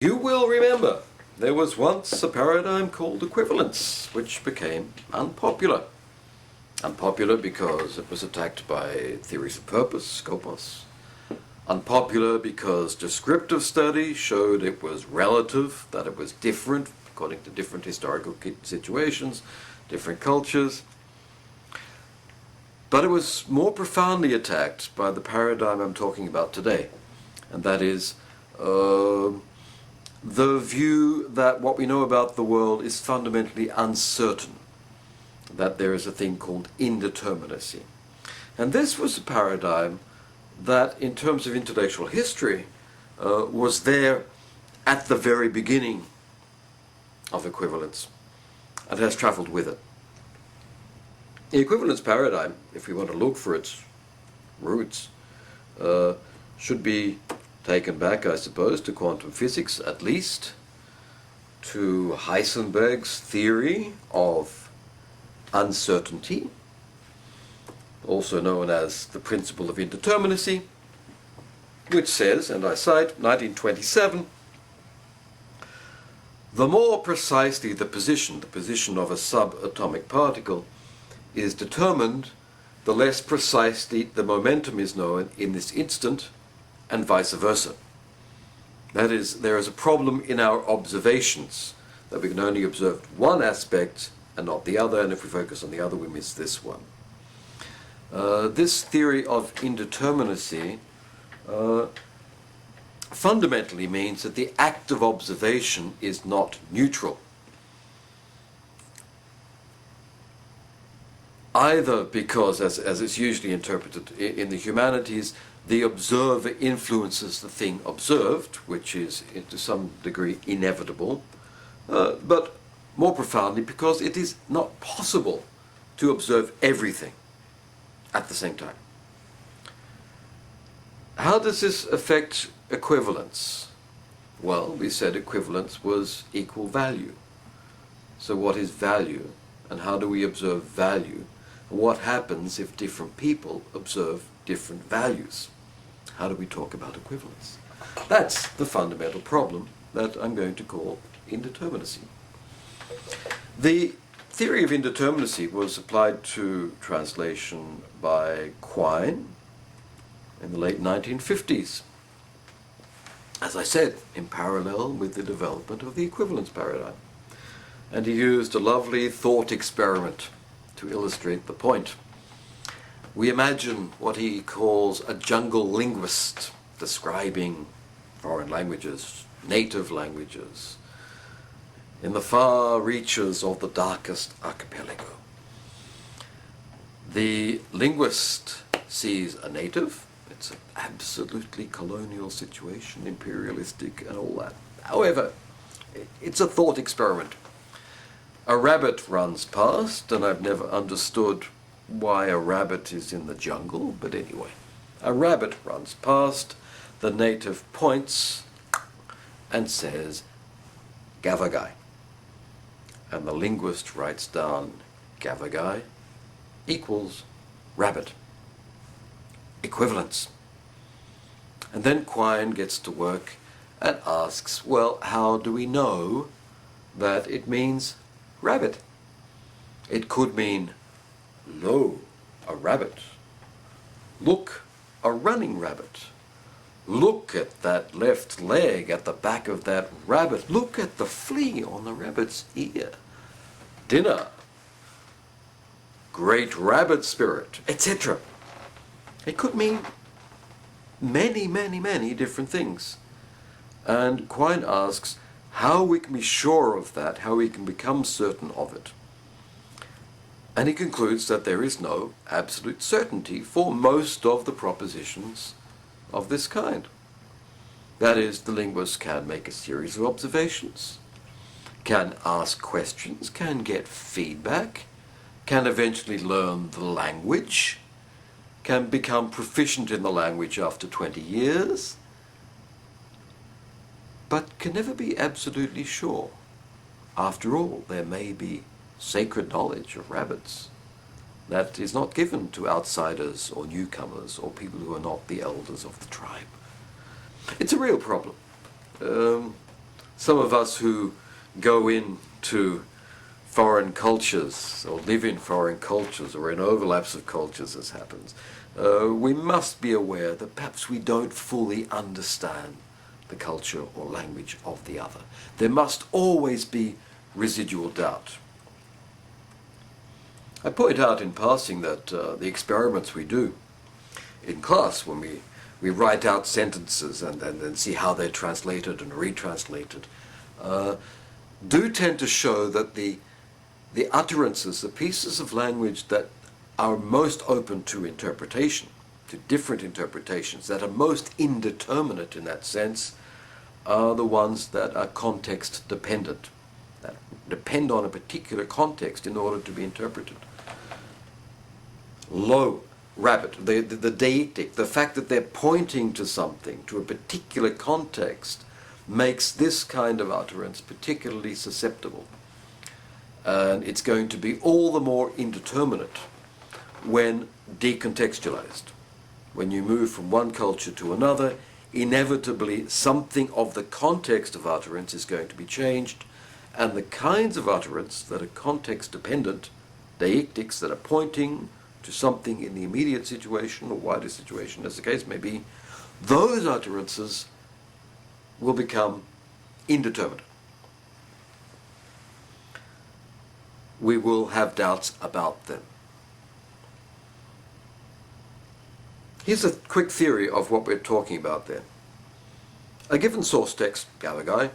You will remember there was once a paradigm called equivalence, which became unpopular. Unpopular because it was attacked by theories of purpose, scopus. Unpopular because descriptive study showed it was relative, that it was different according to different historical situations, different cultures. But it was more profoundly attacked by the paradigm I'm talking about today, and that is the view that what we know about the world is fundamentally uncertain, that there is a thing called indeterminacy. And this was a paradigm that, in terms of intellectual history, was there at the very beginning of equivalence and has travelled with it. The equivalence paradigm, if we want to look for its roots, should be taken back, I suppose, to quantum physics at least, to Heisenberg's theory of uncertainty, also known as the principle of indeterminacy, which says, and I cite 1927, the more precisely the position of a subatomic particle is determined, the less precisely the momentum is known in this instant, and vice versa. That is, there is a problem in our observations, that we can only observe one aspect and not the other, and if we focus on the other, we miss this one. This theory of indeterminacy fundamentally means that the act of observation is not neutral. Either because, as it's usually interpreted in the humanities, the observer influences the thing observed, which is to some degree inevitable, but more profoundly because it is not possible to observe everything at the same time. How does this affect equivalence? Well, we said equivalence was equal value. So what is value, and how do we observe value? And what happens if different people observe different values? How do we talk about equivalence? That's the fundamental problem that I'm going to call indeterminacy. The theory of indeterminacy was applied to translation by Quine in the late 1950s. As I said, in parallel with the development of the equivalence paradigm. And he used a lovely thought experiment to illustrate the point. We imagine what he calls a jungle linguist describing foreign languages, native languages, in the far reaches of the darkest archipelago. The linguist sees a native. It's an absolutely colonial situation, imperialistic and all that. However, it's a thought experiment. A rabbit runs past, and I've never understood why a rabbit is in the jungle, but anyway. A rabbit runs past, the native points and says, Gavagai. And the linguist writes down Gavagai equals rabbit. Equivalence. And then Quine gets to work and asks, well, how do we know that it means rabbit? It could mean, lo, a rabbit. Look, a running rabbit. Look at that left leg at the back of that rabbit. Look at the flea on the rabbit's ear. Dinner. Great rabbit spirit, etc. It could mean many, many, many different things. And Quine asks how we can be sure of that, how we can become certain of it. And he concludes that there is no absolute certainty for most of the propositions of this kind. That is, the linguist can make a series of observations, can ask questions, can get feedback, can eventually learn the language, can become proficient in the language after 20 years, but can never be absolutely sure. After all, there may be sacred knowledge of rabbits that is not given to outsiders or newcomers or people who are not the elders of the tribe. It's a real problem. Some of us who go into foreign cultures or live in foreign cultures or in overlaps of cultures, as happens, we must be aware that perhaps we don't fully understand the culture or language of the other. There must always be residual doubt. I point out in passing that the experiments we do in class when we write out sentences and then see how they're translated and retranslated do tend to show that the utterances, the pieces of language that are most open to interpretation, to different interpretations, that are most indeterminate in that sense, are the ones that are context dependent, that depend on a particular context in order to be interpreted. Low, rabbit, the deictic, the fact that they're pointing to something, to a particular context, makes this kind of utterance particularly susceptible. And it's going to be all the more indeterminate when decontextualized. When you move from one culture to another, inevitably something of the context of utterance is going to be changed, and the kinds of utterance that are context dependent, deictics that are pointing to something in the immediate situation or wider situation, as the case may be, those utterances will become indeterminate. We will have doubts about them. Here's a quick theory of what we're talking about there. A given source text, Galagai,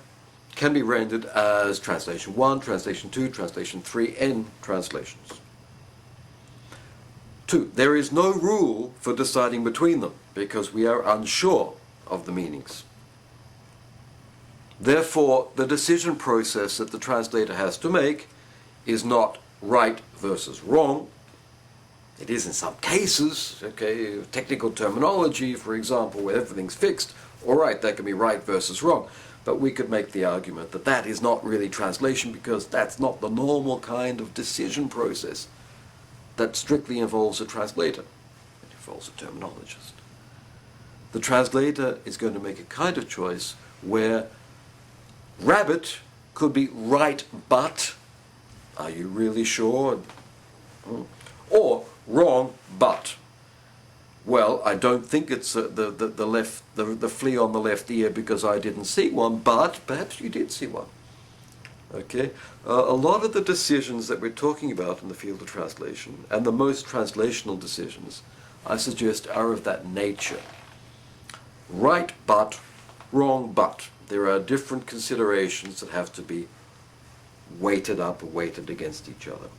can be rendered as translation 1, translation 2, translation 3, n translations. 2. There is no rule for deciding between them because we are unsure of the meanings. Therefore, the decision process that the translator has to make is not right versus wrong. It is in some cases, okay, technical terminology, for example, where everything's fixed. All right, that can be right versus wrong. But we could make the argument that that is not really translation because that's not the normal kind of decision process that strictly involves a translator. It involves a terminologist. The translator is going to make a kind of choice where rabbit could be right but, are you really sure? Or wrong but, well, I don't think it's the flea on the left ear because I didn't see one, but perhaps you did see one. Okay, a lot of the decisions that we're talking about in the field of translation, and the most translational decisions, I suggest, are of that nature. Right but, wrong but. There are different considerations that have to be weighted up or weighted against each other.